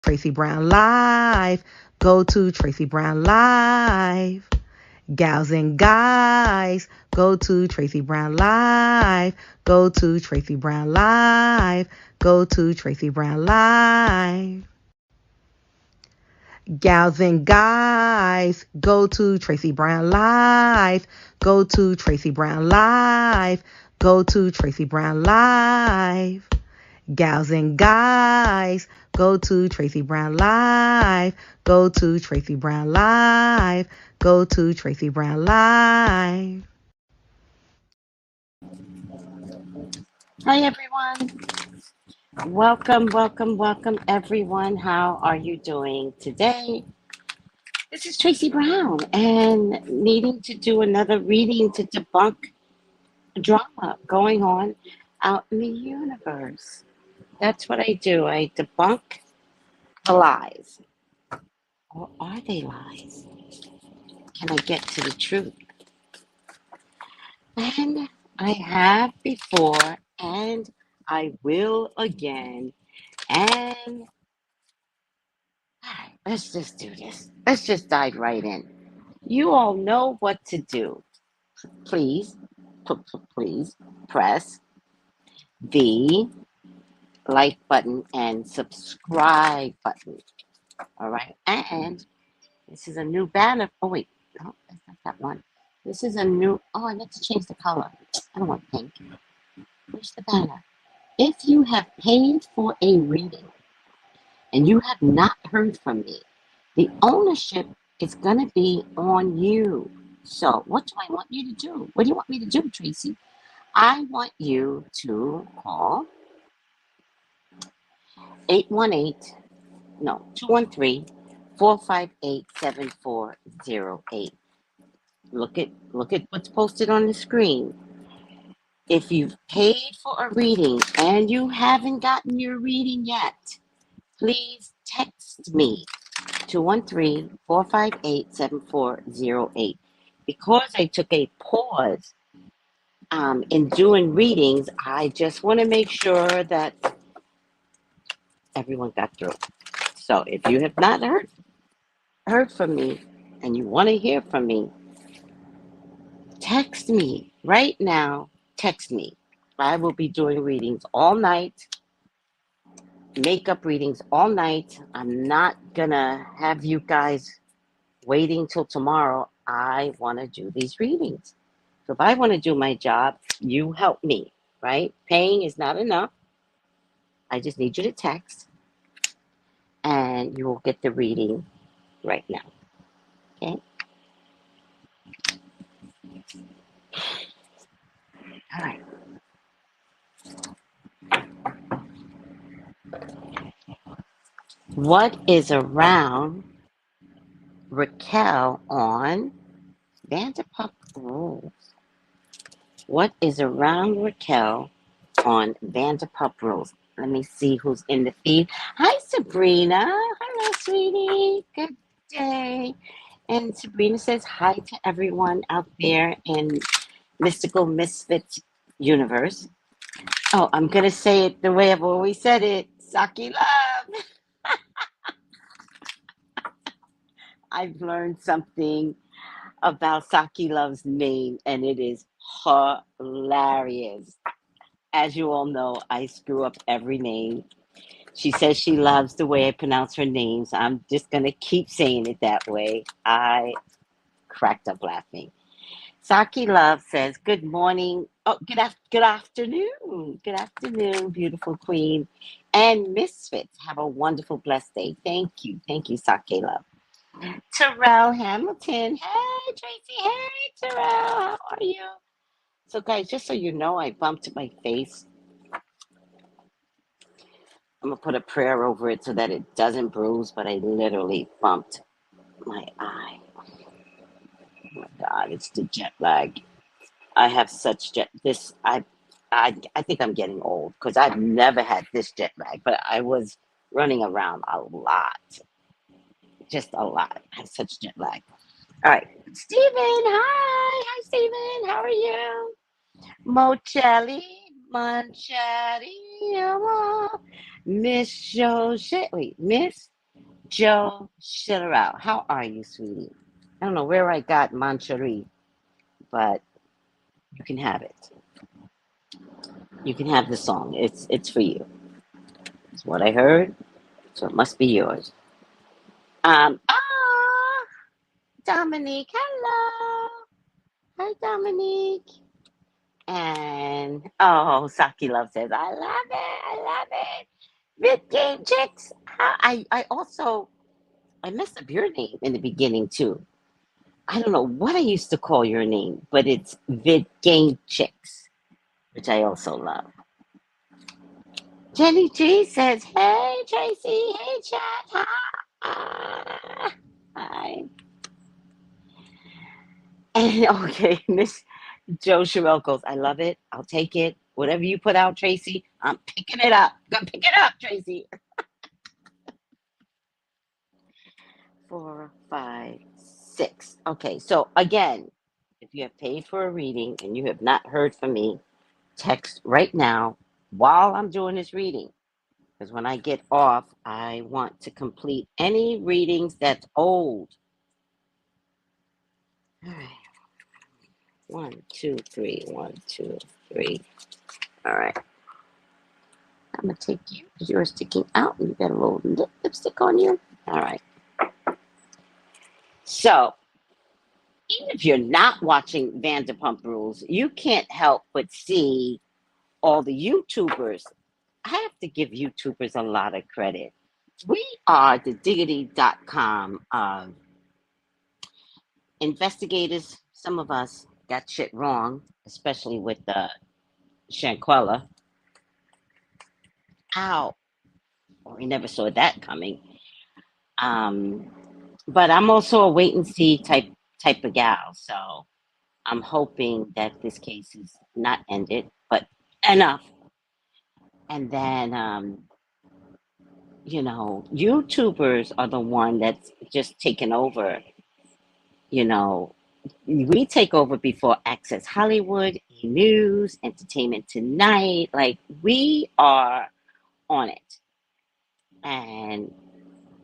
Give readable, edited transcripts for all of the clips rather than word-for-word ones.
Tracy Brown Live. Go to Tracy Brown Live. Gals and guys, go to Tracy Brown Live. Go to Tracy Brown Live. Go to Tracy Brown Live. Gals and guys, go to Tracy Brown Live. Go to Tracy Brown Live. Go to Tracy Brown Live. Gals and guys, go to Tracy Brown Live. Go to Tracy Brown Live. Go to Tracy Brown Live. Hi, everyone. Welcome, everyone. How are you doing today? This is Tracy Brown, and needing to do another reading to debunk drama going on out in the universe. That's what I do. I debunk the lies. Or are they lies? Can I get to the truth? And I have before, and I will again. And let's just do this. Let's just dive right in. You all know what to do. Please, please press the like button and subscribe button. All right. And this is a new banner. Oh, wait. No, that's not that one. This is a new. Oh, I meant to change the color. I don't want pink. Where's the banner? If you have paid for a reading and you have not heard from me, the ownership is going to be on you. So, what do I want you to do? What do you want me to do, Tracy? I want you to call 818, no, 213 458 7408. Look at what's posted on the screen. If you've paid for a reading and you haven't gotten your reading yet, please text me 213 458 7408. Because I took a pause in doing readings, I just want to make sure that everyone got through. So if you have not heard from me and you want to hear from me, text me right now. Text me. I will be doing readings all night, makeup readings all night. I'm not gonna have you guys waiting till tomorrow. I want to do these readings. So if I want to do my job, you help me, right? Paying is not enough. I just need you to text and you will get the reading right now. Okay? All right. What is around Raquel on Vanderpump Rules? What is around Raquel on Vanderpump Rules? Let me see who's in the feed. Hi, Sabrina. Hello, sweetie. Good day. And Sabrina says hi to everyone out there in Mystical Misfit Universe. Oh, I'm going to say it the way I've always said it. Saki love. I've learned something about Saki Love's name, and it is hilarious. As you all know, I screw up every name. She says she loves the way I pronounce her names. I'm just going to keep saying it that way. I cracked up laughing. Saki Love says, good morning. Oh, good afternoon. Good afternoon, beautiful queen. And Misfits, have a wonderful, blessed day. Thank you. Thank you, Saki Love. Terrell Hamilton. Hey, Tracy. Hey, Terrell. How are you? So, guys, just so you know, I bumped my face. I'm going to put a prayer over it so that it doesn't bruise, but I literally bumped my eye. Oh my God, it's the jet lag. I have such I think I'm getting old because I've never had this jet lag, but I was running around a lot. Just a lot. I have such jet lag. All right. Stephen, hi. Hi, Stephen. How are you? Mochelli, Monchetti, Miss José. Wait, Miss Joe Shitterout. How are you, sweetie? I don't know where I got Mancherie, but you can have it. You can have the song. It's for you. It's what I heard, so it must be yours. Dominique, hello. Hi, Dominique. And oh, Saki Love says, I love it. I love it. Vid Game Chicks. I also I messed up your name in the beginning too. I don't know what I used to call your name, but it's Vid Game Chicks, which I also love. Jenny G says, "Hey Tracy, hey Chad, hi." Hi. And okay, Miss Joe Sherelle goes, I love it. I'll take it. Whatever you put out, Tracy, I'm picking it up. Go pick it up, Tracy. 4, 5, 6. Okay, so again, if you have paid for a reading and you have not heard from me, text right now while I'm doing this reading. Because when I get off, I want to complete any readings that's old. All right. 1, 2, 3. 1, 2, 3. All right. I'm going to take you because you're sticking out and you got a little lipstick on you. All right. So, even if you're not watching Vanderpump Rules, you can't help but see all the YouTubers. I have to give YouTubers a lot of credit. We are the diggity.com investigators. Some of us got shit wrong, especially with the Shanquella. Ow. Well, we never saw that coming. Um, but I'm also a wait and see type of gal. So I'm hoping that this case is not ended, but enough. And then YouTubers are the one that's just taken over. You know, we take over before Access Hollywood, E! News, Entertainment Tonight. Like we are on it, and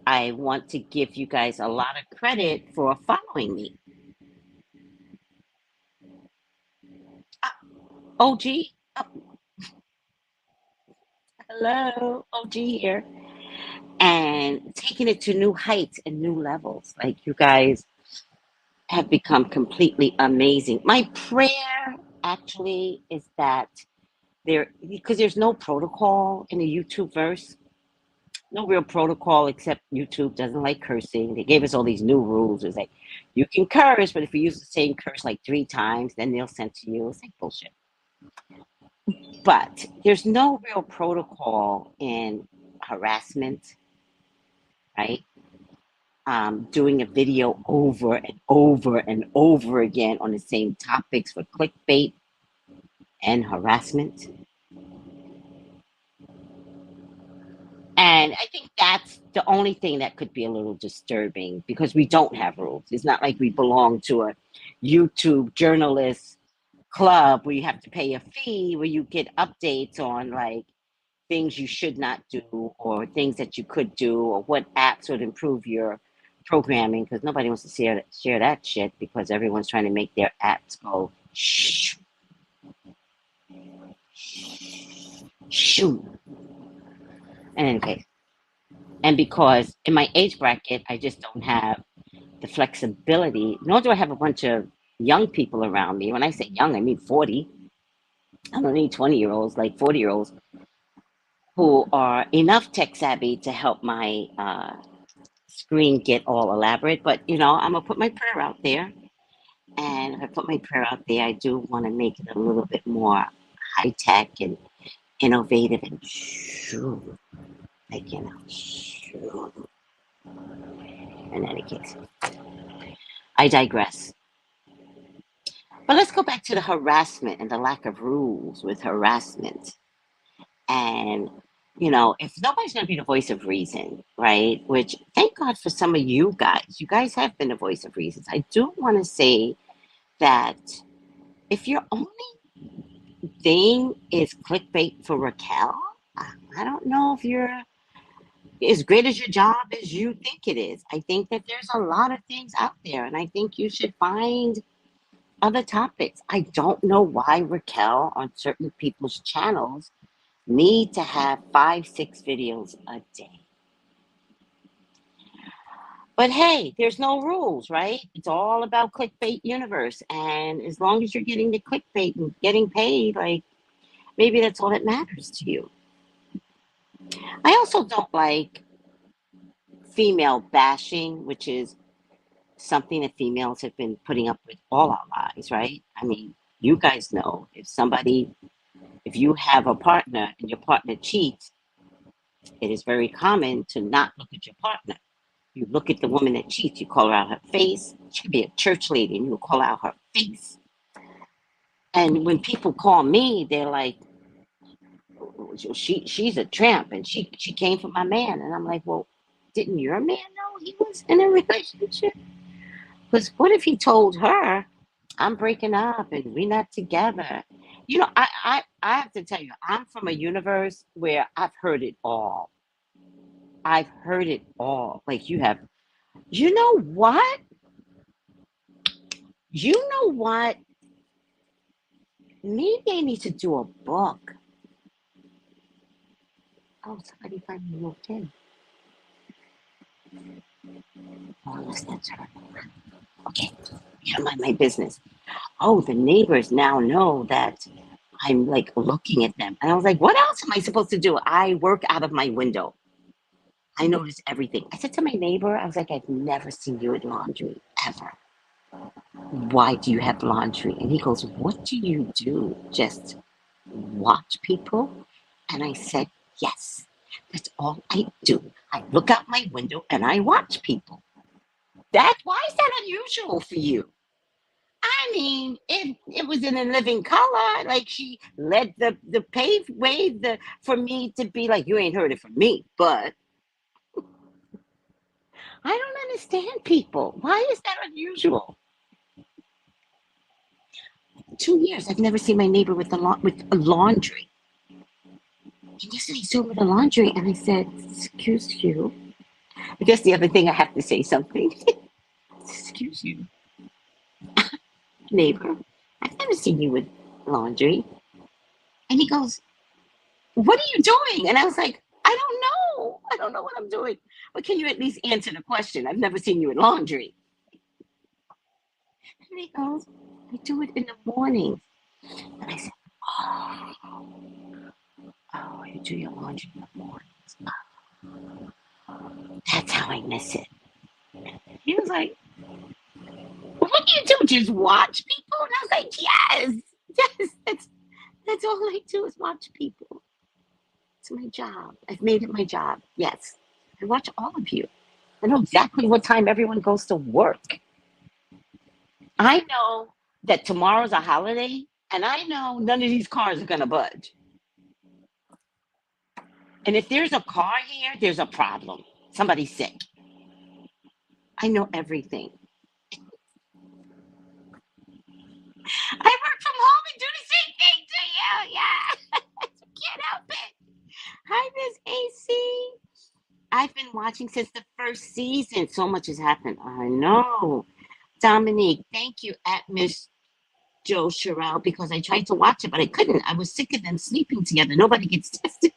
I want to give you guys a lot of credit for following me. OG, hello, OG here, and taking it to new heights and new levels. Like you guys have become completely amazing. My prayer actually is that because there's no protocol in the YouTube verse, no real protocol except YouTube doesn't like cursing. They gave us all these new rules. It's like you can curse, but if you use the same curse like 3 times, then they'll censor you. It's like bullshit. But there's no real protocol in harassment, right? Doing a video over and over and over again on the same topics for clickbait and harassment. And I think that's the only thing that could be a little disturbing because we don't have rules. It's not like we belong to a YouTube journalist club where you have to pay a fee where you get updates on like things you should not do or things that you could do or what apps would improve your programming because nobody wants to share that shit because everyone's trying to make their apps go shh, shoo. In any case, and because in my age bracket, I just don't have the flexibility, nor do I have a bunch of young people around me. When I say young, I mean 40. I don't need 20-year-olds, like 40-year-olds who are enough tech savvy to help my screen get all elaborate. But, I'm going to put my prayer out there. And if I put my prayer out there, I do want to make it a little bit more high tech and innovative and shoo, like, shoo. In any case, I digress. But let's go back to the harassment and the lack of rules with harassment. And, if nobody's going to be the voice of reason, right? Which thank God for some of you guys. You guys have been the voice of reason. I do want to say that if your only thing is clickbait for Raquel, I don't know if you're as great as your job as you think it is. I think that there's a lot of things out there, and I think you should find other topics. I don't know why Raquel on certain people's channels need to have 5, 6 videos a day. But hey, there's no rules, right? It's all about clickbait universe. And as long as you're getting the clickbait and getting paid, like maybe that's all that matters to you. I also don't like female bashing, which is something that females have been putting up with all our lives, right? I mean, you guys know if you have a partner and your partner cheats, it is very common to not look at your partner. You look at the woman that cheats, you call her out her face. She could be a church lady and you call out her face. And when people call me, they're like, she's a tramp and she came for my man. And I'm like, well, didn't your man know he was in a relationship? Because what if he told her, I'm breaking up and we're not together? I have to tell you, I'm from a universe where I've heard it all. I've heard it all. Like you have, you know what? You know what? Maybe I need to do a book. Oh, somebody finally moved in. Oh, yes, that's her. Okay, yeah, mind my business. Oh, the neighbors now know that I'm like looking at them. And I was like, what else am I supposed to do? I work out of my window. I notice everything. I said to my neighbor, I was like, I've never seen you in laundry, ever. Why do you have laundry? And he goes, what do you do? Just watch people? And I said, yes, that's all I do. I look out my window and I watch people. Why is that unusual for you? I mean, it was in a living color. Like she led the paved way for me to be like, you ain't heard it from me. But I don't understand people. Why is that unusual? 2 years, I've never seen my neighbor with with a laundry. And yesterday he saw me with a laundry, and I said, "Excuse you." I guess the other thing I have to say something. Excuse you, neighbor. I've never seen you with laundry. And he goes, what are you doing? And I was like, I don't know. I don't know what I'm doing. But can you at least answer the question? I've never seen you in laundry. And he goes, I do it in the morning. And I said, oh, oh, you do your laundry in the mornings. That's how I miss it. He was like, what do you do? Just watch people? And I was like, yes, yes. That's all I do is watch people. It's my job. I've made it my job. Yes. I watch all of you. I know exactly what time everyone goes to work. I know that tomorrow's a holiday, and I know none of these cars are going to budge. And if there's a car here, there's a problem. Somebody's sick. I know everything. I work from home and do the same thing to you. Yeah. Can't help it. Hi, Miss AC. I've been watching since the first season. So much has happened. I know. Dominique, thank you at Miss Joe Sherelle because I tried to watch it, but I couldn't. I was sick of them sleeping together. Nobody gets tested.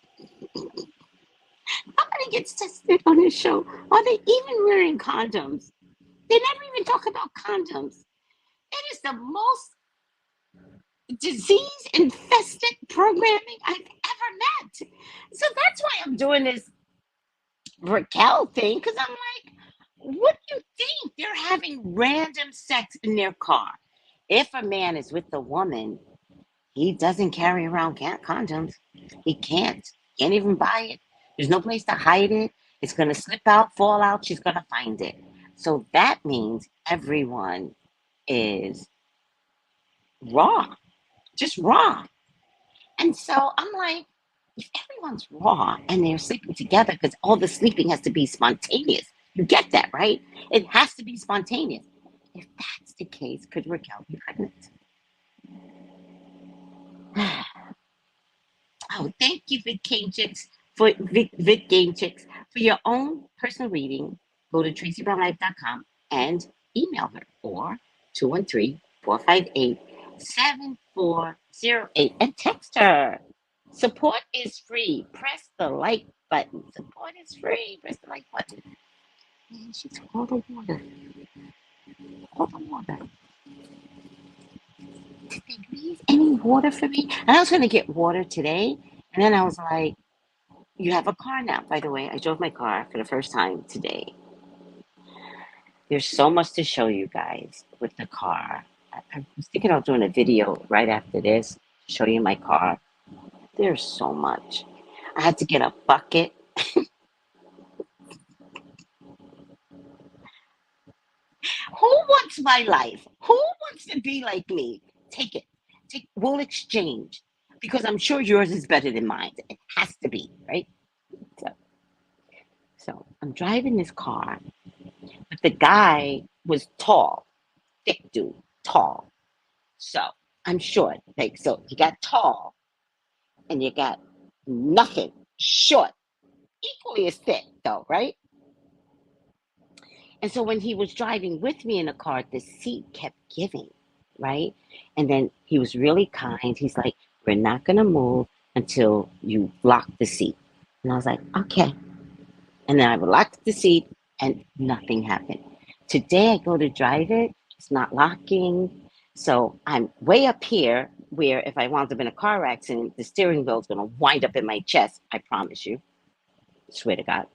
Nobody gets tested on this show. Are they even wearing condoms? They never even talk about condoms. It is the most disease infested programming I've ever met. So that's why I'm doing this Raquel thing because I'm like, what do you think? They're having random sex in their car. If a man is with a woman, he doesn't carry around condoms. He can't. Can't even buy it. There's no place to hide it. It's going to slip out, fall out. She's going to find it. So that means everyone is raw, just raw. And so I'm like, if everyone's raw and they're sleeping together, because all the sleeping has to be spontaneous. You get that, right? It has to be spontaneous. If that's the case, could Raquel be pregnant? Oh, thank you, Vacations, For Vic Game Chicks. For your own personal reading, go to tracybrownlife.com and email her or 213-458-7408 and text her. Support is free. Press the like button. Support is free. Press the like button. Man, she's all the water. All the water. Did they leave any water for me? And I was going to get water today. And then I was like, you have a car now, by the way. I drove my car for the first time today. There's so much to show you guys with the car. I was thinking of doing a video right after this, show you my car. There's so much. I had to get a bucket. Who wants my life? Who wants to be like me? Take it. We'll exchange. Because I'm sure yours is better than mine. It has to be, right? So, so I'm driving this car, but the guy was tall, thick dude, tall. So I'm short. Like, so you got tall and you got nothing, short, equally as thick though, right? And so when he was driving with me in the car, the seat kept giving, right? And then he was really kind. He's like, we're not going to move until you lock the seat. And I was like, okay. And then I locked the seat and nothing happened. Today I go to drive it, it's not locking. So I'm way up here where if I wound up in a car accident, the steering wheel is going to wind up in my chest. I promise you. Swear to God.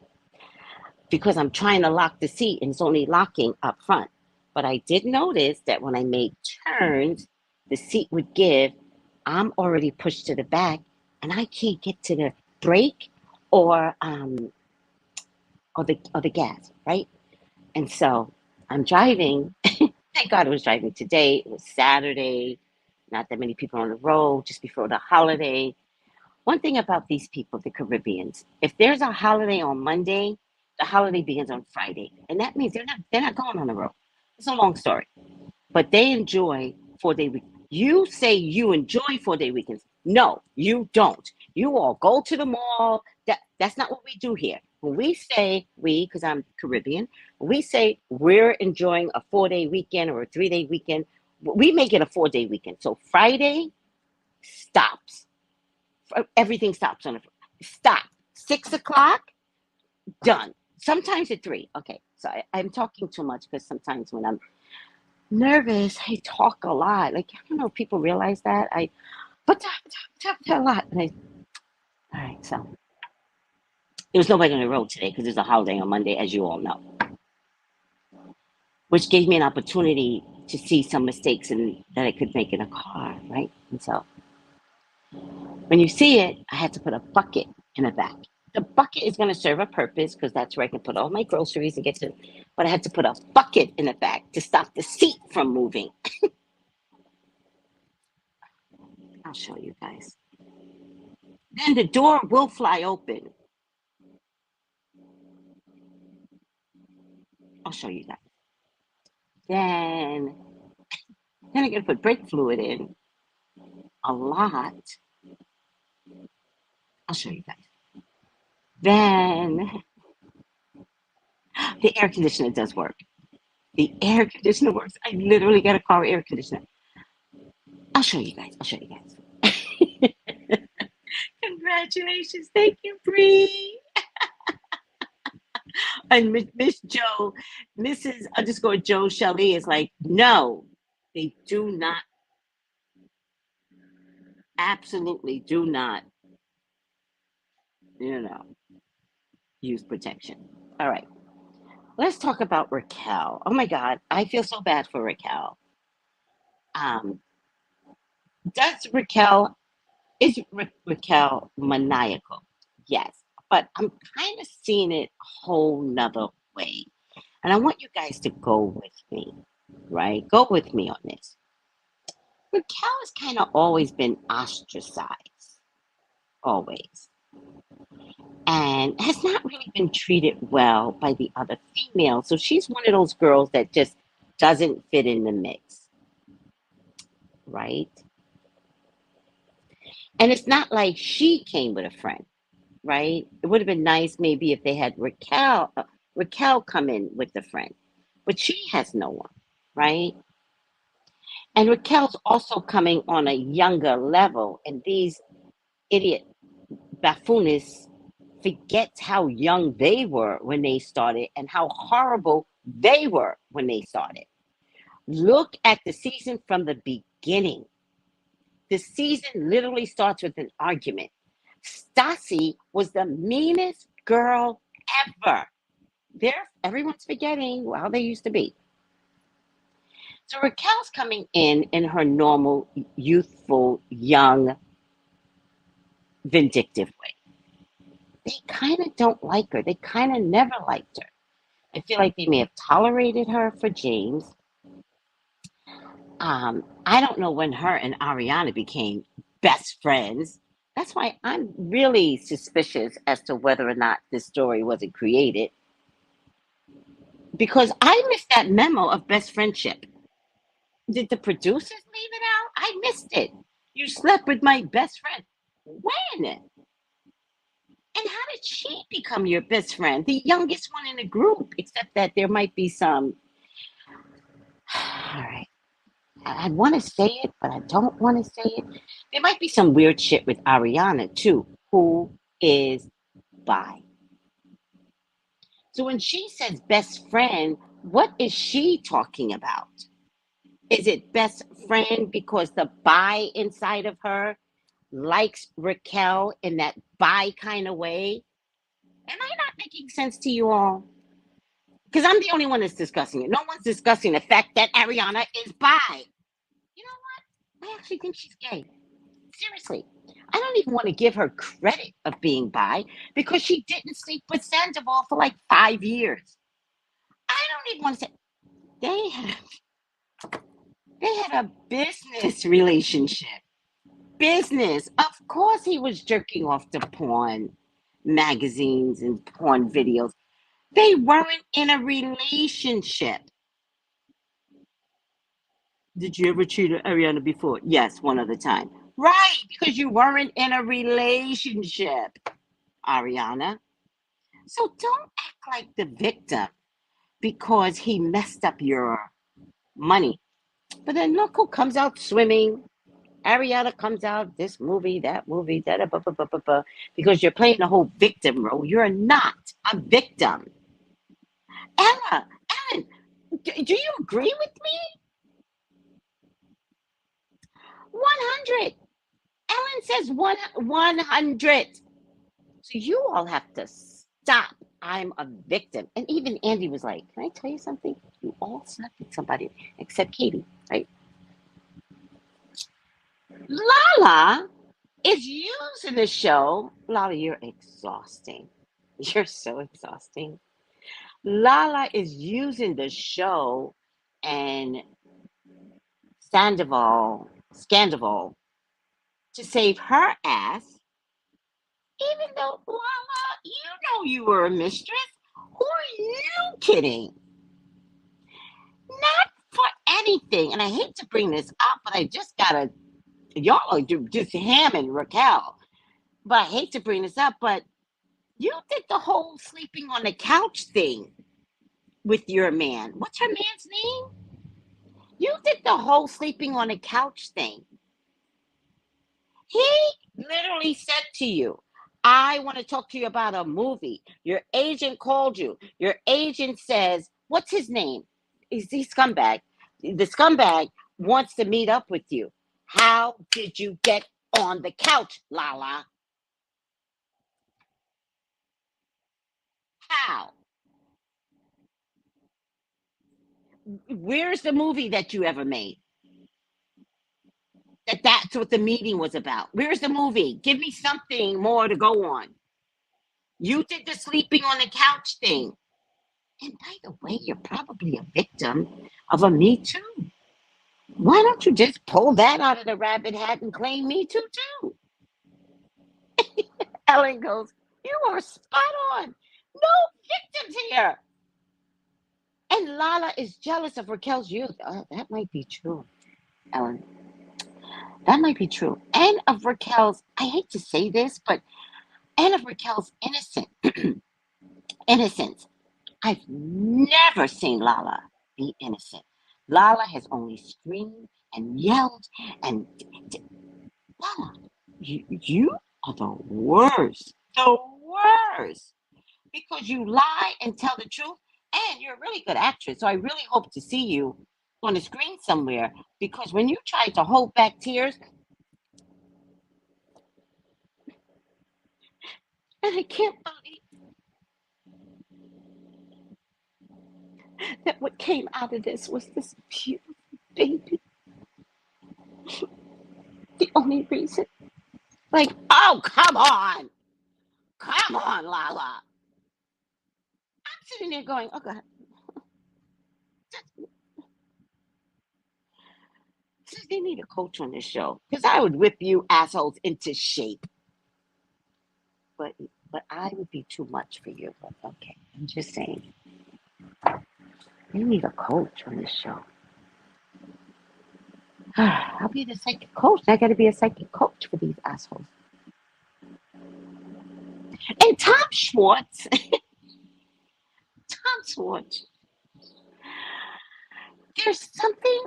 Because I'm trying to lock the seat and it's only locking up front. But I did notice that when I made turns, the seat would give. I'm already pushed to the back and I can't get to the brake or the gas, right? And so I'm driving. Thank God I was driving today. It was Saturday. Not that many people on the road, just before the holiday. One thing about these people, the Caribbeans, if there's a holiday on Monday, the holiday begins on Friday, and that means they're not going on the road. It's a long story, but they enjoy 4 day week. You say you enjoy 4 day weekends. No, you don't. You all go to the mall. That's not what we do here. When we say we, because I'm Caribbean, when we say we're enjoying a 4 day weekend or a 3 day weekend, we make it a 4 day weekend. So Friday stops. Everything stops on a stop. 6 o'clock, done. Sometimes at 3. Okay, so I'm talking too much because sometimes when I'm nervous, I talk a lot. Like I don't know if people realize that but a lot. All right. So there was nobody on the road today because there's a holiday on Monday, as you all know, which gave me an opportunity to see some mistakes that I could make in a car, right? And so when you see it, I had to put a bucket in the back. The bucket is going to serve a purpose because that's where I can put all my groceries and get to. But I had to put a bucket in the back to stop the seat from moving. I'll show you guys. Then the door will fly open. I'll show you guys. Then, then I got to put brake fluid in a lot. I'll show you guys. Then the air conditioner does work. The air conditioner works. I literally got a car air conditioner. I'll show you guys. I'll show you guys. Congratulations. Thank you, Bree. And Miss Joe, Mrs. underscore Joe Shelley is like, no, they do not, absolutely do not, you know, use protection. All right. Let's talk about Raquel. Oh my God. I feel so bad for Raquel. Um, does Raquel, is Raquel maniacal? Yes. But I'm kind of seeing it a whole nother way. And I want you guys to go with me, right? Go with me on this. Raquel has kind of always been ostracized, always, and has not really been treated well by the other females. So she's one of those girls that just doesn't fit in the mix, right? And it's not like she came with a friend. right? It would have been nice maybe if they had Raquel come in with the friend, but she has no one, right? And Raquel's also coming on a younger level, and these idiot buffoonists forgets how young they were when they started and how horrible they were when they started. Look at the season from the beginning. The season literally starts with an argument. Stassi was the meanest girl ever. Everyone's forgetting how they used to be. So Raquel's coming in her normal, youthful, young, vindictive way. They kind of don't like her. They kind of never liked her. I feel like they may have tolerated her for James. I don't know when her and Ariana became best friends. That's why I'm really suspicious as to whether or not this story wasn't created because I missed that memo of best friendship. Did the producers leave it out? I missed it. You slept with my best friend. When? And how did she become your best friend? The youngest one in the group, except that there might be some. All right. I want to say it, but I don't want to say it. There might be some weird shit with Ariana, too, who is bi. So when she says best friend, what is she talking about? Is it best friend because the bi inside of her likes Raquel in that bi kind of way? Am I not making sense to you all? Because I'm the only one that's discussing it. No one's discussing the fact that Ariana is bi. You know what? I actually think she's gay. Seriously. I don't even want to give her credit of being bi because she didn't sleep with Sandoval for like 5 years. I don't even want to say they had they had a business relationship. Business. Of course he was jerking off to porn magazines and porn videos. They weren't in a relationship. Did you ever cheat on Ariana before? Yes, one other time. Right, because you weren't in a relationship, Ariana. So don't act like the victim because he messed up your money. But then look who comes out swimming. Ariana comes out, this movie, that movie, da da ba ba ba ba ba, because you're playing the whole victim role. You're not a victim. Ellen, do you agree with me? 100. Ellen says 100. So you all have to stop. I'm a victim. And even Andy was like, can I tell you something? You all slept with somebody except Katie, right? Lala is used in the show. Lala, you're exhausting. You're so exhausting. Lala is using the show and Scandival to save her ass, even though Lala, you know you were a mistress. Who are you kidding? Not for anything. And I hate to bring this up, but I just gotta, y'all are just hamming Raquel. But I hate to bring this up, but you did the whole sleeping on the couch thing with your man. What's her man's name? You did the whole sleeping on the couch thing. He literally said to you, I want to talk to you about a movie. Your agent called you. Your agent says, what's his name? Is he scumbag? The scumbag wants to meet up with you. How did you get on the couch, Lala? How? Where's the movie that you ever made? That's what the meeting was about. Where's the movie? Give me something more to go on. You did the sleeping on the couch thing. And by the way, you're probably a victim of a Me Too. Why don't you just pull that out of the rabbit hat and claim Me Too too? Ellen goes, you are spot on. No victims here. And Lala is jealous of Raquel's youth. That might be true, Ellen. That might be true. And of Raquel's, I hate to say this, but and of Raquel's innocence. I've never seen Lala be innocent. Lala has only screamed and yelled and Lala, you are the worst. The worst. Because you lie and tell the truth, and you're a really good actress. So I really hope to see you on the screen somewhere. Because when you tried to hold back tears, and I can't believe that what came out of this was this beautiful baby. The only reason, like, oh, come on, Lala. I'm sitting there going, oh God, they need a coach on this show because I would whip you assholes into shape. But but I would be too much for you. But okay, I'm just saying, they need a coach on this show. I'll be the psychic coach. I got to be a psychic coach for these assholes. And Tom Schwartz, Tom Schwartz, there's something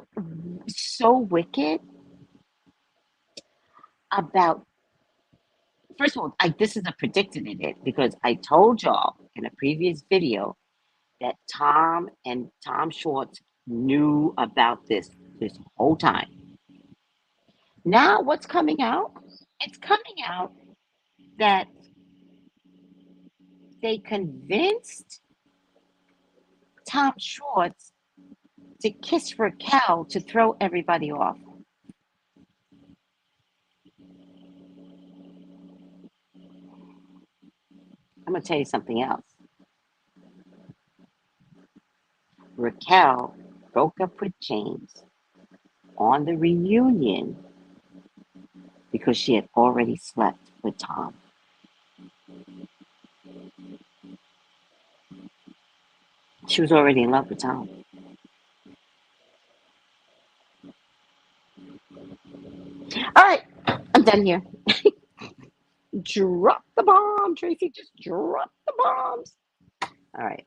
so wicked about. First of all, this is a predicted in it because I told y'all in a previous video that Tom and Tom Schwartz knew about this whole time. Now, what's coming out? It's coming out that they convinced Tom Schwartz to kiss Raquel to throw everybody off. I'm going to tell you something else. Raquel broke up with James on the reunion because she had already slept with Tom. She was already in love with Tom. All right, I'm done here. Drop the bomb, Tracy. Just drop the bombs. All right.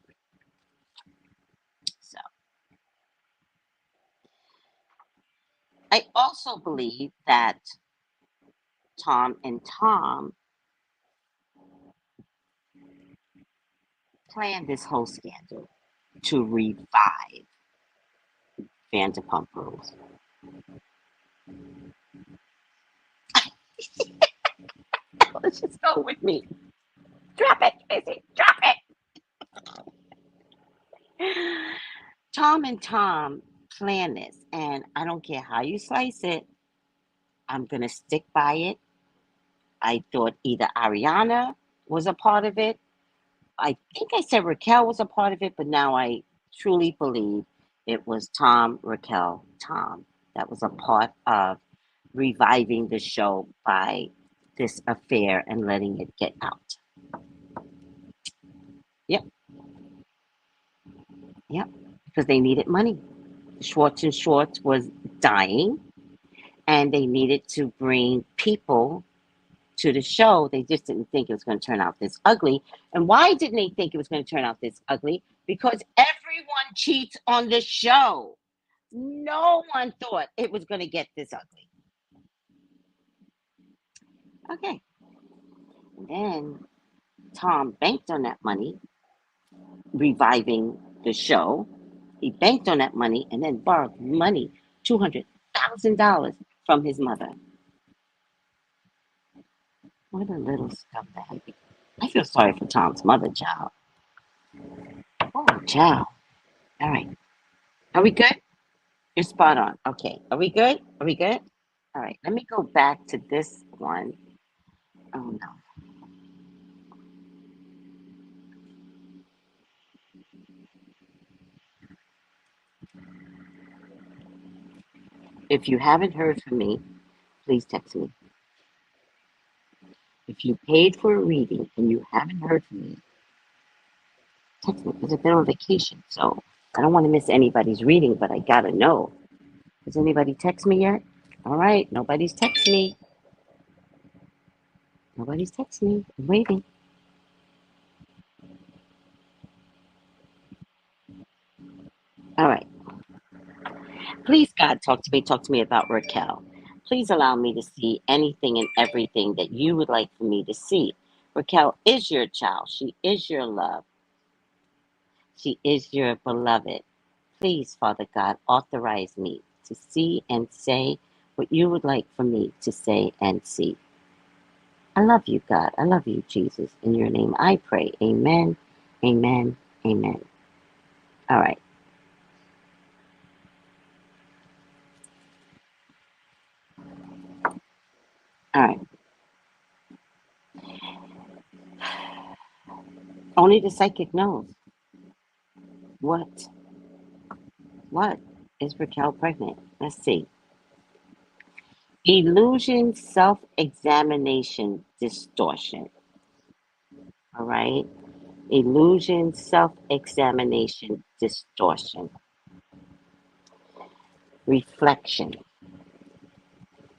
So I also believe that Tom and Tom planned this whole scandal to revive Vanderpump Rules. Let's just go with me. Drop it, Tracy. Drop it. Tom and Tom planned this, and I don't care how you slice it. I'm gonna stick by it. I thought either Ariana was a part of it. I think I said Raquel was a part of it, but now I truly believe it was Tom, Raquel, Tom that was a part of reviving the show by this affair and letting it get out. Yep, yep, because they needed money. Schwartz and Schwartz was dying, and they needed to bring people to the show. They just didn't think it was going to turn out this ugly. And why didn't they think it was going to turn out this ugly? Because everyone cheats on the show. No one thought it was going to get this ugly. Okay. And then Tom banked on that money, reviving the show. He banked on that money and then borrowed money, $200,000 from his mother. What a little scumbag. I feel sorry for Tom's mother, child. Oh, child. All right. Are we good? You're spot on. Okay. Are we good? Are we good? All right. Let me go back to this one. Oh, no. If you haven't heard from me, please text me. If you paid for a reading and you haven't heard from me, text me because I've been on vacation. So I don't want to miss anybody's reading, but I got to know. Has anybody text me yet? All right. Nobody's text me. Nobody's texting me. I'm waiting. All right. Please, God, talk to me. Talk to me about Raquel. Please allow me to see anything and everything that you would like for me to see. Raquel is your child. She is your love. She is your beloved. Please, Father God, authorize me to see and say what you would like for me to say and see. I love you, God. I love you, Jesus. In your name I pray. Amen. Amen. Amen. All right. All right. Only the psychic knows. What? What? Is Raquel pregnant? Let's see. Illusion, self examination, distortion. All right. Illusion, self examination, distortion. Reflection.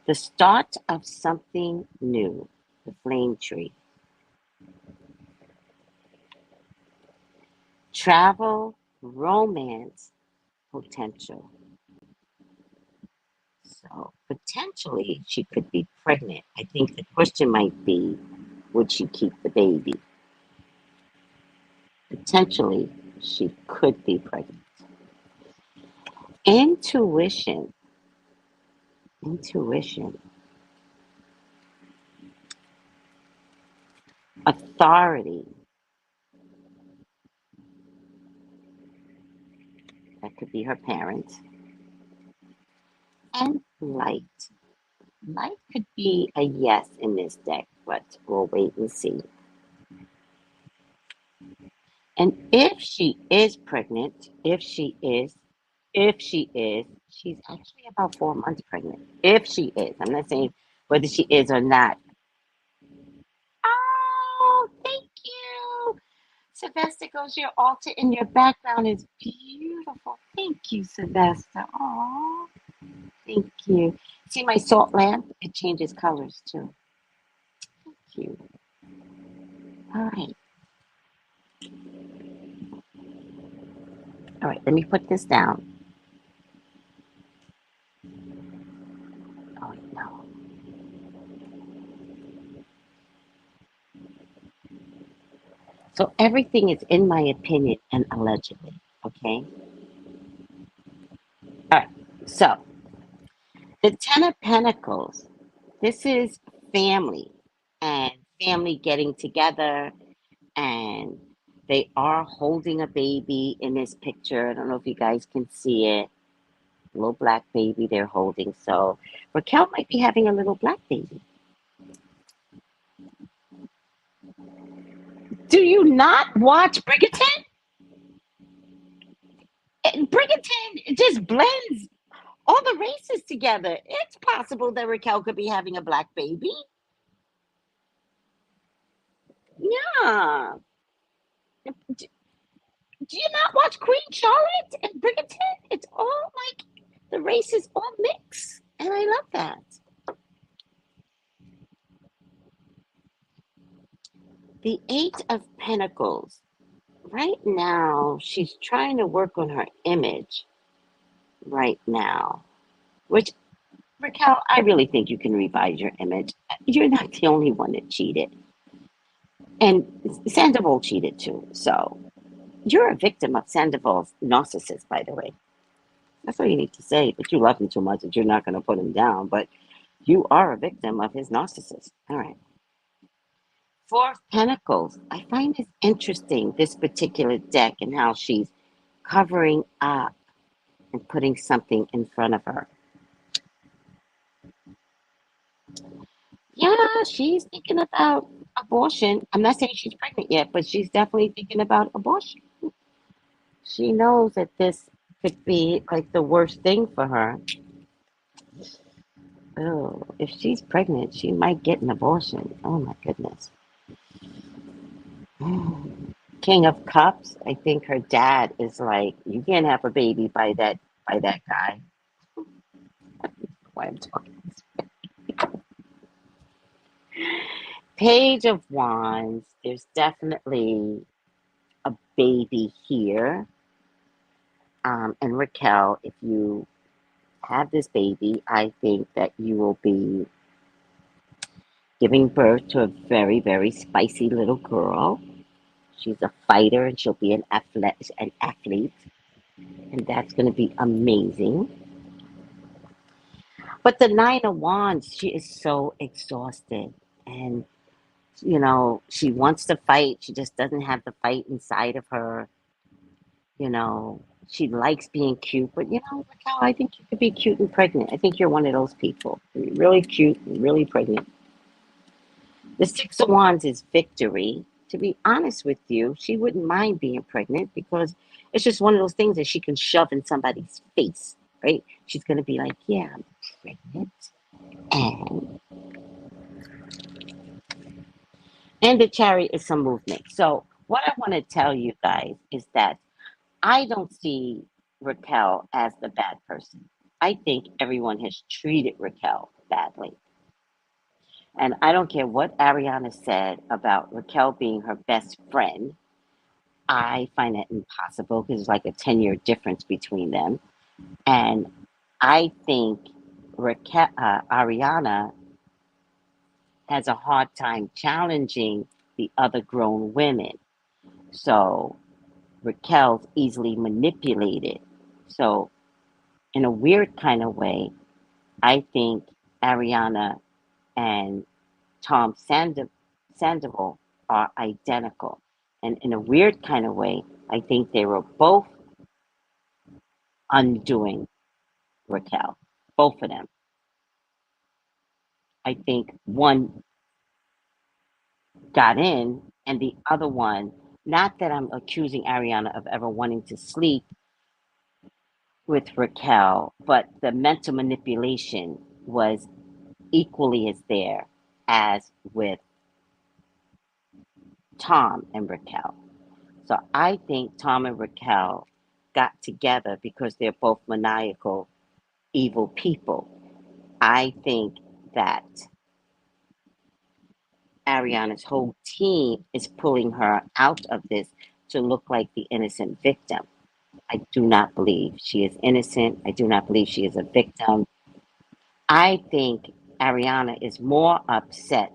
The start of something new. The flame tree. Travel, romance, potential. So potentially she could be pregnant. I think the question might be, would she keep the baby? Potentially she could be pregnant. Intuition. Intuition. Authority. That could be her parents. And light. Light could be a yes in this deck, but we'll wait and see. And if she is pregnant, if she is, she's actually about 4 months pregnant. If she is, I'm not saying whether she is or not. Oh, thank you. Sylvester goes, your altar in your background is beautiful. Thank you, Sylvester. Oh, thank you. See my salt lamp? It changes colors too. Cute. All right. All right. Let me put this down. Oh, no. So everything is in my opinion and allegedly. Okay. All right. So the Ten of Pentacles. This is family and family getting together, and they are holding a baby in this picture. I don't know if you guys can see it. A little black baby they're holding. So Raquel might be having a little black baby. Do you not watch Bridgerton? Bridgerton just blends all the races together. It's possible that Raquel could be having a black baby. Yeah. Do, do you not watch Queen Charlotte and Bridgerton? It's all like the races all mix. And I love that. The Eight of Pentacles. Right now, she's trying to work on her image right now, which Raquel, I really think you can revise your image. You're not the only one that cheated. And Sandoval cheated too. So you're a victim of Sandoval's narcissist, by the way. That's all you need to say. But you love him too much that you're not going to put him down. But you are a victim of his narcissist. All right. Four of Pentacles. I find this interesting, this particular deck, and how she's covering up and putting something in front of her. Yeah, she's thinking about abortion. I'm not saying she's pregnant yet, but she's definitely thinking about abortion. She knows that this could be like the worst thing for her. Oh, if she's pregnant, she might get an abortion. Oh my goodness. King of Cups. I think her dad is like, you can't have a baby by that guy. Why I'm talking. Page of Wands, there's definitely a baby here. And Raquel, if you have this baby, I think that you will be giving birth to a very, very spicy little girl. She's a fighter and she'll be an athlete, and that's going to be amazing. But the Nine of Wands, she is so exhausted. And, she wants to fight. She just doesn't have the fight inside of her. You know, she likes being cute. But, Raquel, I think you could be cute and pregnant. I think you're one of those people. You're really cute and really pregnant. The Six of Wands is victory. To be honest with you, she wouldn't mind being pregnant because it's just one of those things that she can shove in somebody's face, right? She's going to be like, yeah, I'm pregnant. And, and the chariot is some movement. So, what I want to tell you guys is that I don't see Raquel as the bad person. I think everyone has treated Raquel badly. And I don't care what Ariana said about Raquel being her best friend. I find that impossible because it's like a 10-year difference between them. And I think Ariana has a hard time challenging the other grown women. So Raquel's easily manipulated. So, in a weird kind of way, I think Ariana and Tom Sandoval are identical. And in a weird kind of way, I think they were both undoing Raquel, both of them. I think one got in and the other one, not that I'm accusing Ariana of ever wanting to sleep with Raquel, but the mental manipulation was equally as there as with Tom and Raquel. So I think Tom and Raquel got together because they're both maniacal, evil people. I think that Ariana's whole team is pulling her out of this to look like the innocent victim. I do not believe she is innocent. I do not believe she is a victim. I think Ariana is more upset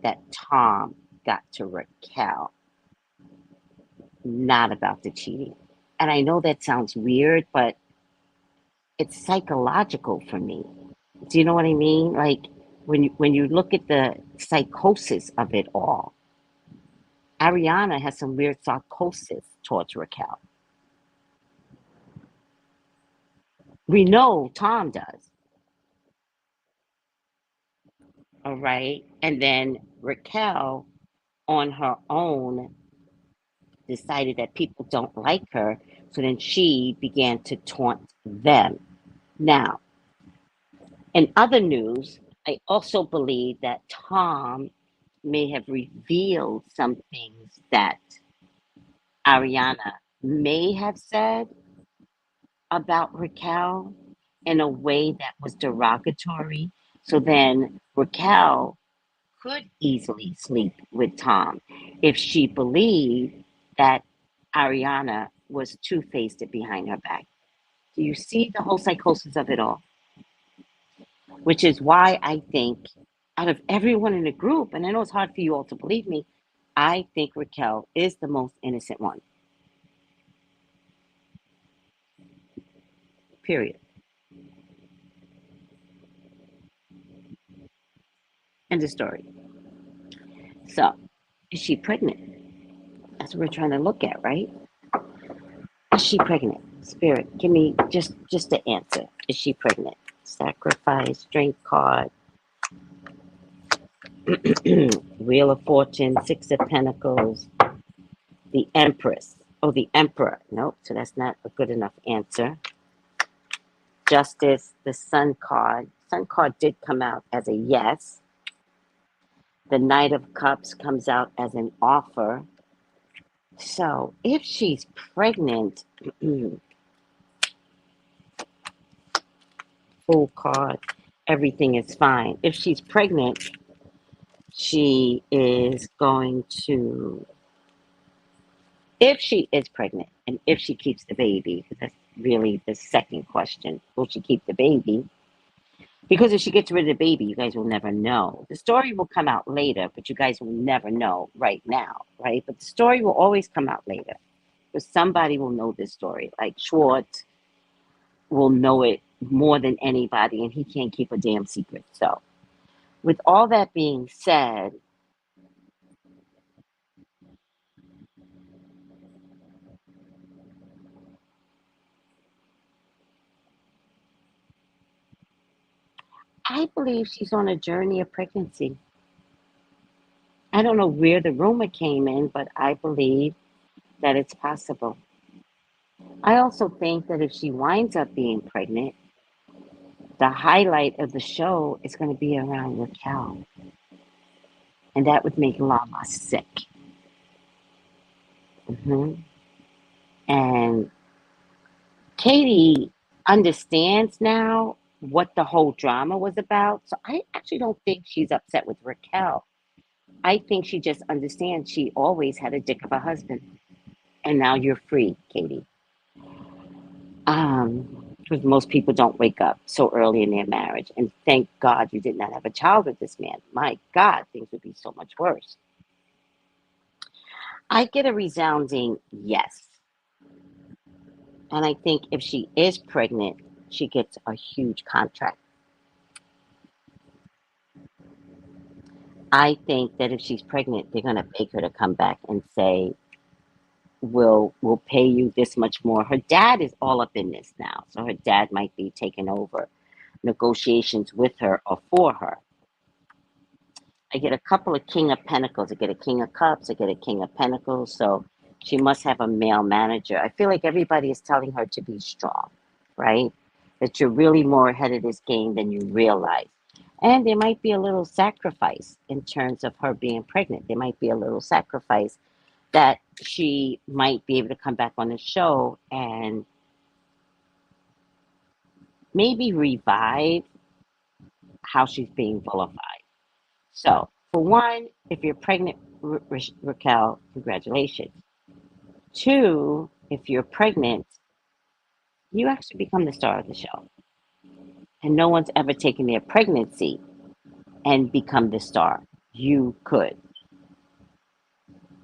that Tom got to Raquel, not about the cheating. And I know that sounds weird, but it's psychological for me. Do you know what I mean? Like when you look at the psychosis of it all, Ariana has some weird psychosis towards Raquel. We know Tom does, all right? And then Raquel, on her own, decided that people don't like her. So then she began to taunt them. Now, in other news, I also believe that Tom may have revealed some things that Ariana may have said about Raquel in a way that was derogatory. So then Raquel could easily sleep with Tom if she believed that Ariana was two faced behind her back. Do you see the whole psychosis of it all? Which is why I think, out of everyone in the group, and I know it's hard for you all to believe me, I think Raquel is the most innocent one, period. End of story. So, is she pregnant? That's what we're trying to look at, right? Is she pregnant? Spirit, give me just the answer. Is she pregnant? Sacrifice, strength card, Wheel of Fortune, Six of Pentacles, the Empress. Oh, the Emperor. Nope, so that's not a good enough answer. Justice, the Sun card. Sun card did come out as a yes. The Knight of Cups comes out as an offer. So if she's pregnant, full card, everything is fine. If she's pregnant, She is going to, if she is pregnant and if she keeps the baby, because that's really the second question, will she keep the baby? Because if she gets rid of the baby, you guys will never know. The story will come out later, but you guys will never know right now, right? But the story will always come out later. Because somebody will know this story. Like Schwartz will know it more than anybody, and he can't keep a damn secret. So, with all that being said, I believe she's on a journey of pregnancy. I don't know where the rumor came in, but I believe that it's possible. I also think that if she winds up being pregnant, the highlight of the show is going to be around Raquel, and that would make Lala sick. And Katie understands now what the whole drama was about. So I actually don't think she's upset with Raquel. I think she just understands she always had a dick of a husband. And now you're free, Katie. Because most people don't wake up so early in their marriage. And thank God you did not have a child with this man. My God, things would be so much worse. I get a resounding yes. And I think if she is pregnant, she gets a huge contract. I think that if she's pregnant, they're gonna beg her to come back and say, "We'll pay you this much more." Her dad is all up in this now, so her dad might be taking over negotiations with her or for her. I get a couple of King of Pentacles. I get a King of Cups. I get a King of Pentacles. So she must have a male manager. I feel like everybody is telling her to be strong, right? That you're really more ahead of this game than you realize. And there might be a little sacrifice in terms of her being pregnant. There might be a little sacrifice that she might be able to come back on the show and maybe revive how she's being vilified. So, for one, if you're pregnant, Raquel, congratulations. Two, if you're pregnant, you actually become the star of the show. And no one's ever taken their pregnancy and become the star. You could.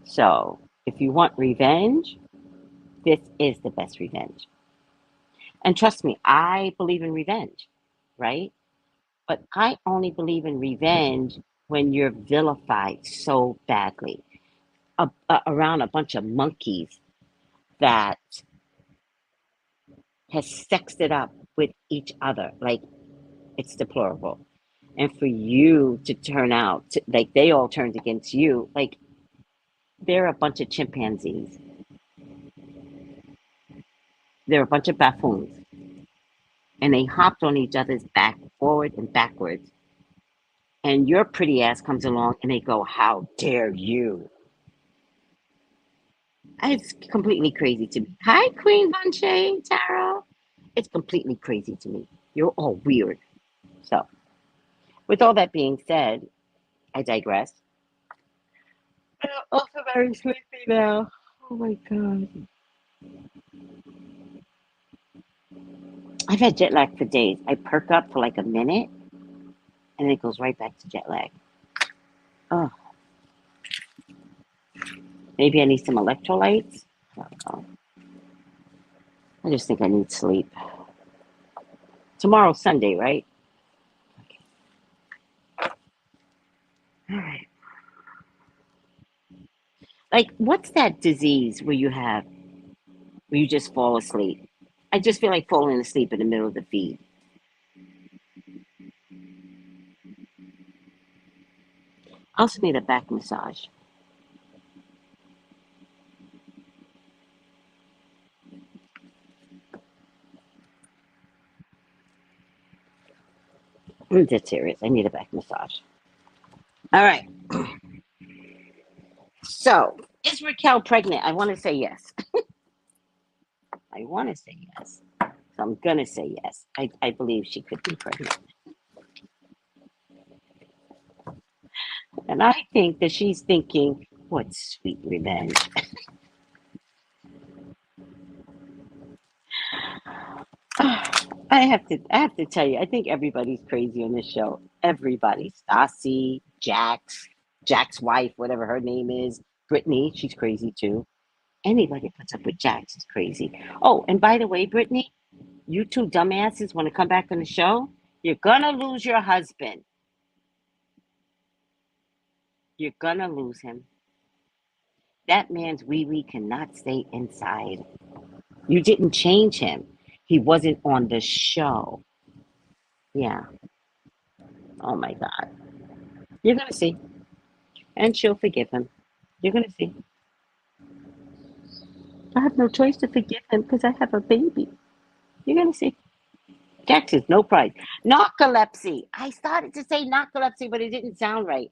So, if you want revenge, this is the best revenge. And trust me, I believe in revenge, right? But I only believe in revenge when you're vilified so badly around a bunch of monkeys that has sexed it up with each other. Like it's deplorable. And for you to turn out like they all turned against you, like they're a bunch of chimpanzees. They're a bunch of buffoons. And they hopped on each other's back, forward and backwards. And your pretty ass comes along and they go, "How dare you?" It's completely crazy to me. Hi, Queen Bunche, Tarot. It's completely crazy to me. You're all weird. So, with all that being said, I digress. I'm also very sleepy now. Oh my god. I've had jet lag for days. I perk up for like a minute and it goes right back to jet lag. Oh, maybe I need some electrolytes. Oh, I just think I need sleep. Tomorrow's Sunday, right? Okay. All right. Like, what's that disease where you just fall asleep? I just feel like falling asleep in the middle of the feed. I also need a back massage. I'm dead serious. I need a back massage. All right. So, is Raquel pregnant? I want to say yes. I want to say yes. So I'm going to say yes. I believe she could be pregnant. And I think that she's thinking, what sweet revenge. I have to tell you, I think everybody's crazy on this show. Everybody. Stassi, Jack's wife, whatever her name is, Brittany, she's crazy too. Anybody puts up with Jax is crazy. Oh, and by the way, Brittany, you two dumbasses want to come back on the show? You're gonna lose your husband. You're gonna lose him. That man's wee wee cannot stay inside. You didn't change him. He wasn't on the show. Yeah. Oh my God. You're gonna see. And she'll forgive him. You're gonna see. I have no choice to forgive him because I have a baby. You're gonna see. Texas, no price. Narcolepsy. I started to say narcolepsy, but it didn't sound right.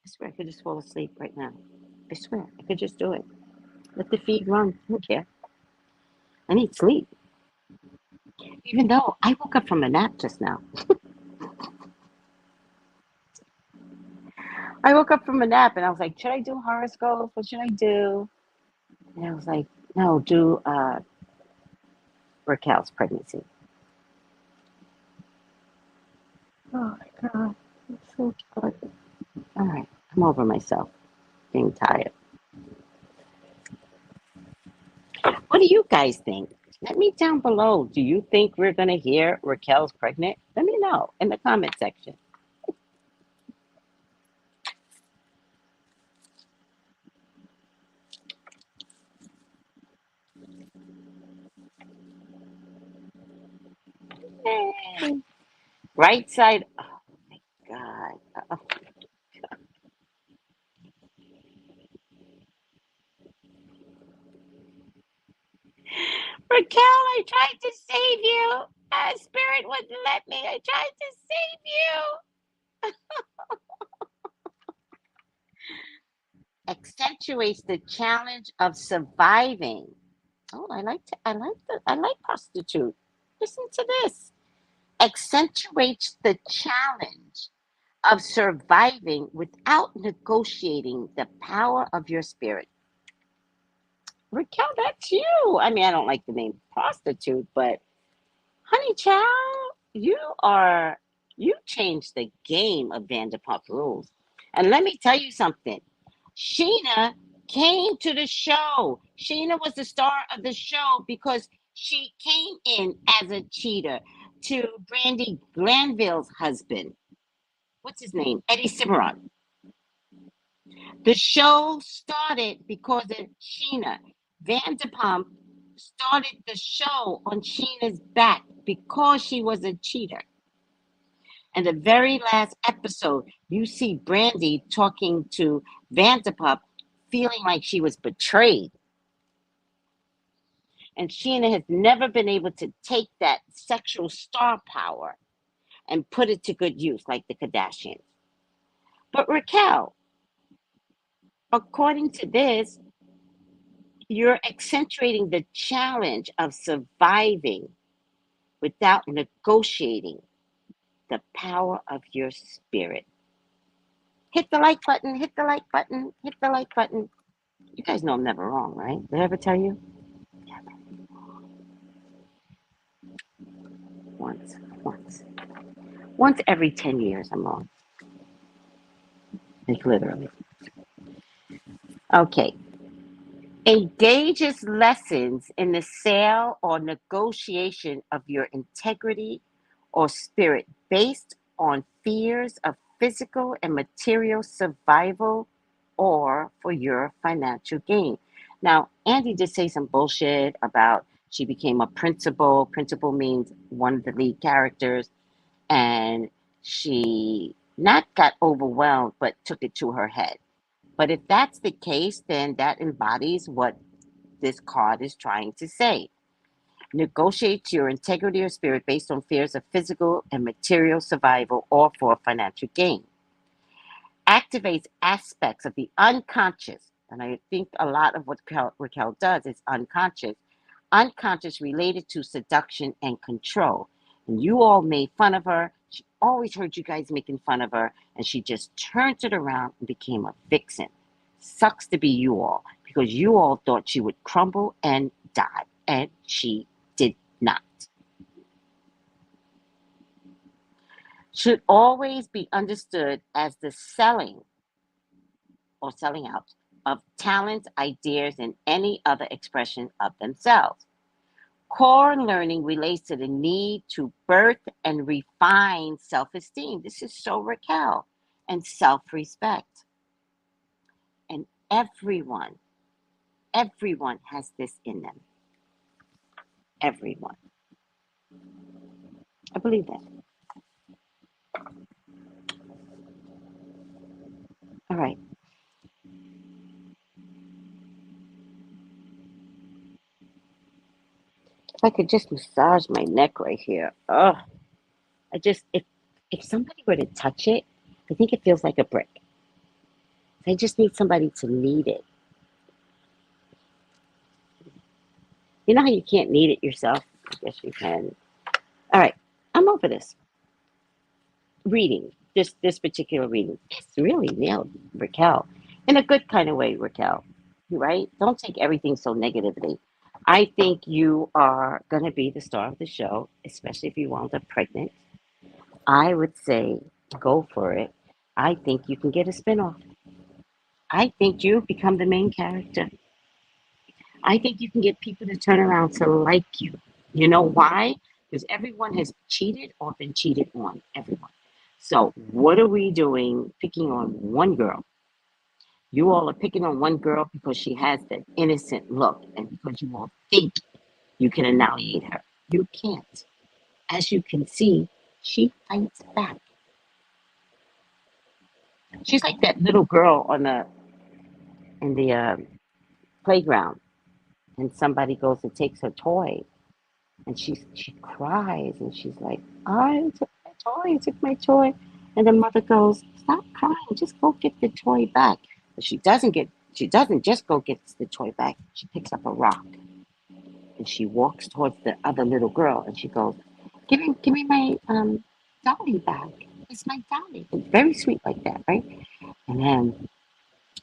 I swear I could just fall asleep right now. I swear I could just do it. Let the feed run. I don't care. I need sleep. Even though I woke up from a nap just now. I woke up from a nap and I was like, should I do horoscopes? What should I do? And I was like, no, do Raquel's pregnancy. Oh my God. I'm so tired. All right. I'm over myself being tired. What do you guys think? Let me down below. Do you think we're going to hear Raquel's pregnant? Let me know in the comment section. Yay. Right side. Oh God. Oh, Raquel, I tried to save you. Spirit wouldn't let me. I tried to save you. Accentuates the challenge of surviving. Oh, I like prostitute. Listen to this. Accentuates the challenge of surviving without negotiating the power of your spirit. Raquel, that's you. I mean, I don't like the name prostitute, but honey child, you changed the game of Vanderpump Rules. And let me tell you something. Sheena came to the show. Sheena was the star of the show because she came in as a cheater to Brandy Glanville's husband. What's his name? Eddie Cimarron. The show started because of Sheena. Vanderpump started the show on Sheena's back because she was a cheater. And the very last episode, you see Brandy talking to Vanderpump, feeling like she was betrayed. And Sheena has never been able to take that sexual star power and put it to good use like the Kardashians. But Raquel, according to this, you're accentuating the challenge of surviving without negotiating the power of your spirit. Hit the like button, hit the like button, hit the like button. You guys know I'm never wrong, right? Did I ever tell you? Once, once. Once every 10 years, I'm wrong. Like literally. Okay. Engages lessons in the sale or negotiation of your integrity or spirit based on fears of physical and material survival or for your financial gain. Now, Andy did say some bullshit about she became a principal. Principal means one of the lead characters, and she not got overwhelmed, but took it to her head. But if that's the case, then that embodies what this card is trying to say. Negotiate your integrity or spirit based on fears of physical and material survival or for financial gain. Activates aspects of the unconscious. And I think a lot of what Raquel does is unconscious. Unconscious related to seduction and control. And you all made fun of her. She always heard you guys making fun of her, and she just turned it around and became a vixen. Sucks to be you all, because you all thought she would crumble and die, and she did not. Should always be understood as the selling or selling out of talents, ideas, and any other expression of themselves. Core learning relates to the need to birth and refine self esteem. This is so Raquel, and self respect. And everyone has this in them. Everyone. I believe that. All right. If I could just massage my neck right here. Oh, if somebody were to touch it, I think it feels like a brick. I just need somebody to knead it. You know how you can't knead it yourself? I guess you can. All right. I'm over this. Reading. This particular reading. It's really nailed Raquel. In a good kind of way, Raquel. Right? Don't take everything so negatively. I think you are gonna be the star of the show, especially if you wound up pregnant. I would say go for it. I think you can get a spinoff. I think you become the main character. I think you can get people to turn around to like you. You know why? Because everyone has cheated or been cheated on. Everyone. So what are we doing picking on one girl? You all are picking on one girl because she has that innocent look and because you all think you can annihilate her. You can't. As you can see, she fights back. She's like that little girl on the in the playground, and somebody goes and takes her toy, and she cries, and she's like, "I took my toy, took my toy," and the mother goes, "Stop crying, just go get the toy back." But she doesn't just go get the toy back. She picks up a rock and she walks towards the other little girl, and she goes, give me my dolly back. It's my dolly." It's very sweet like that, right? And then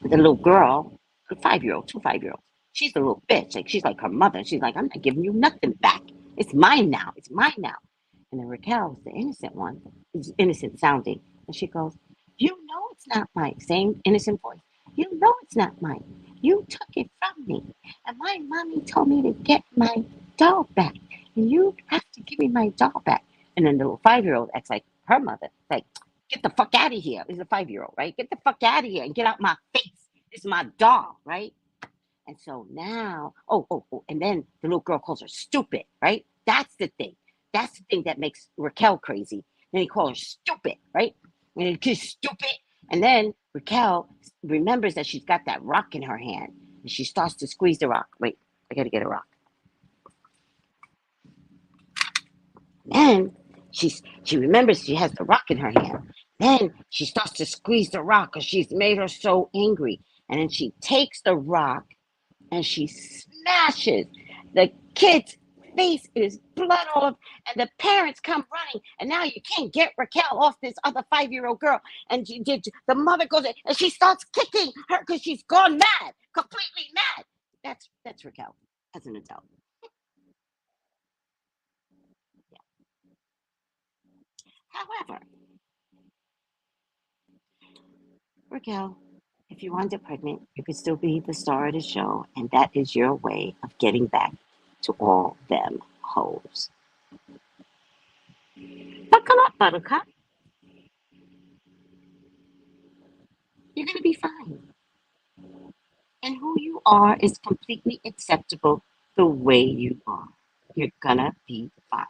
the little girl, the 5 year old, 2 5 year olds, she's the little bitch. Like she's like her mother. She's like, "I'm not giving you nothing back. It's mine now. It's mine now." And then Raquel's the innocent one, is innocent sounding, and she goes, "You know it's not mine." Same innocent voice. "You know it's not mine. You took it from me, and my mommy told me to get my doll back, and you have to give me my doll back." And then the little 5 year old acts like her mother, like, "Get the fuck out of here." It's a 5 year old, right? "Get the fuck out of here and get out my face. It's my doll," right? And so now, and then the little girl calls her stupid, right? That's the thing. That's the thing that makes Raquel crazy. Then he calls her stupid, right? And she's stupid. And then Raquel remembers that she's got that rock in her hand, and she starts to squeeze the rock. Wait, I gotta get a rock. And she remembers she has the rock in her hand. Then she starts to squeeze the rock because she's made her so angry. And then she takes the rock and she smashes the kid's face. Is blood all over, and the parents come running, and now you can't get Raquel off this other 5 year old girl. And the mother goes in, and she starts kicking her because she's gone mad, completely mad. That's Raquel as an adult. Yeah. However, Raquel, if you wind up pregnant, you could still be the star of the show, and that is your way of getting back to all them hoes. Buckle up, Buttercup. You're gonna be fine. And who you are is completely acceptable the way you are. You're gonna be fine.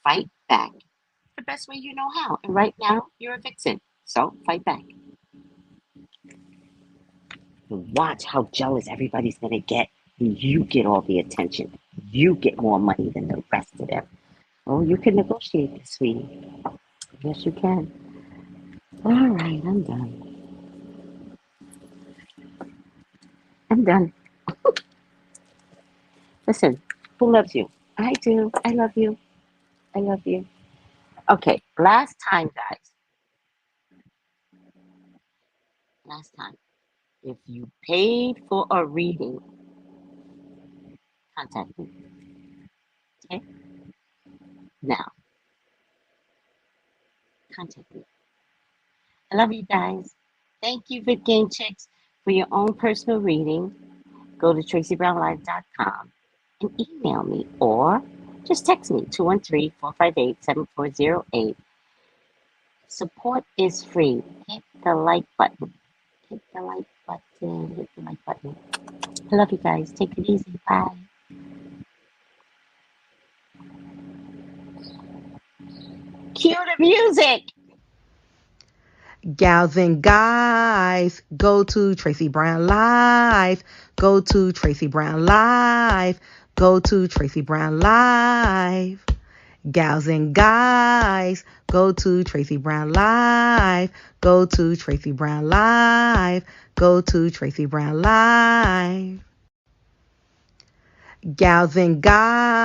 Fight back the best way you know how. And right now, you're a vixen. So fight back. And watch how jealous everybody's gonna get when you get all the attention. You get more money than the rest of them. Oh, you can negotiate this, sweetie. Yes, you can. All right, I'm done. I'm done. Listen, who loves you? I do. I love you. I love you. Okay, last time, guys. Last time. If you paid for a reading, contact me. Okay? Now, contact me. I love you guys. Thank you, Good Game Chicks, for your own personal reading. Go to tracybrownlive.com and email me or just text me 213-458-7408. Support is free. Hit the like button. Hit the like button. Hit the like button. I love you guys. Take it easy. Bye. Cue the music. Gals and guys, go to Tracy Brown Live. Go to Tracy Brown Live. Go to Tracy Brown Live. Gals and guys, go to Tracy Brown Live. Go to Tracy Brown Live. Go to Tracy Brown Live. Gals and guys.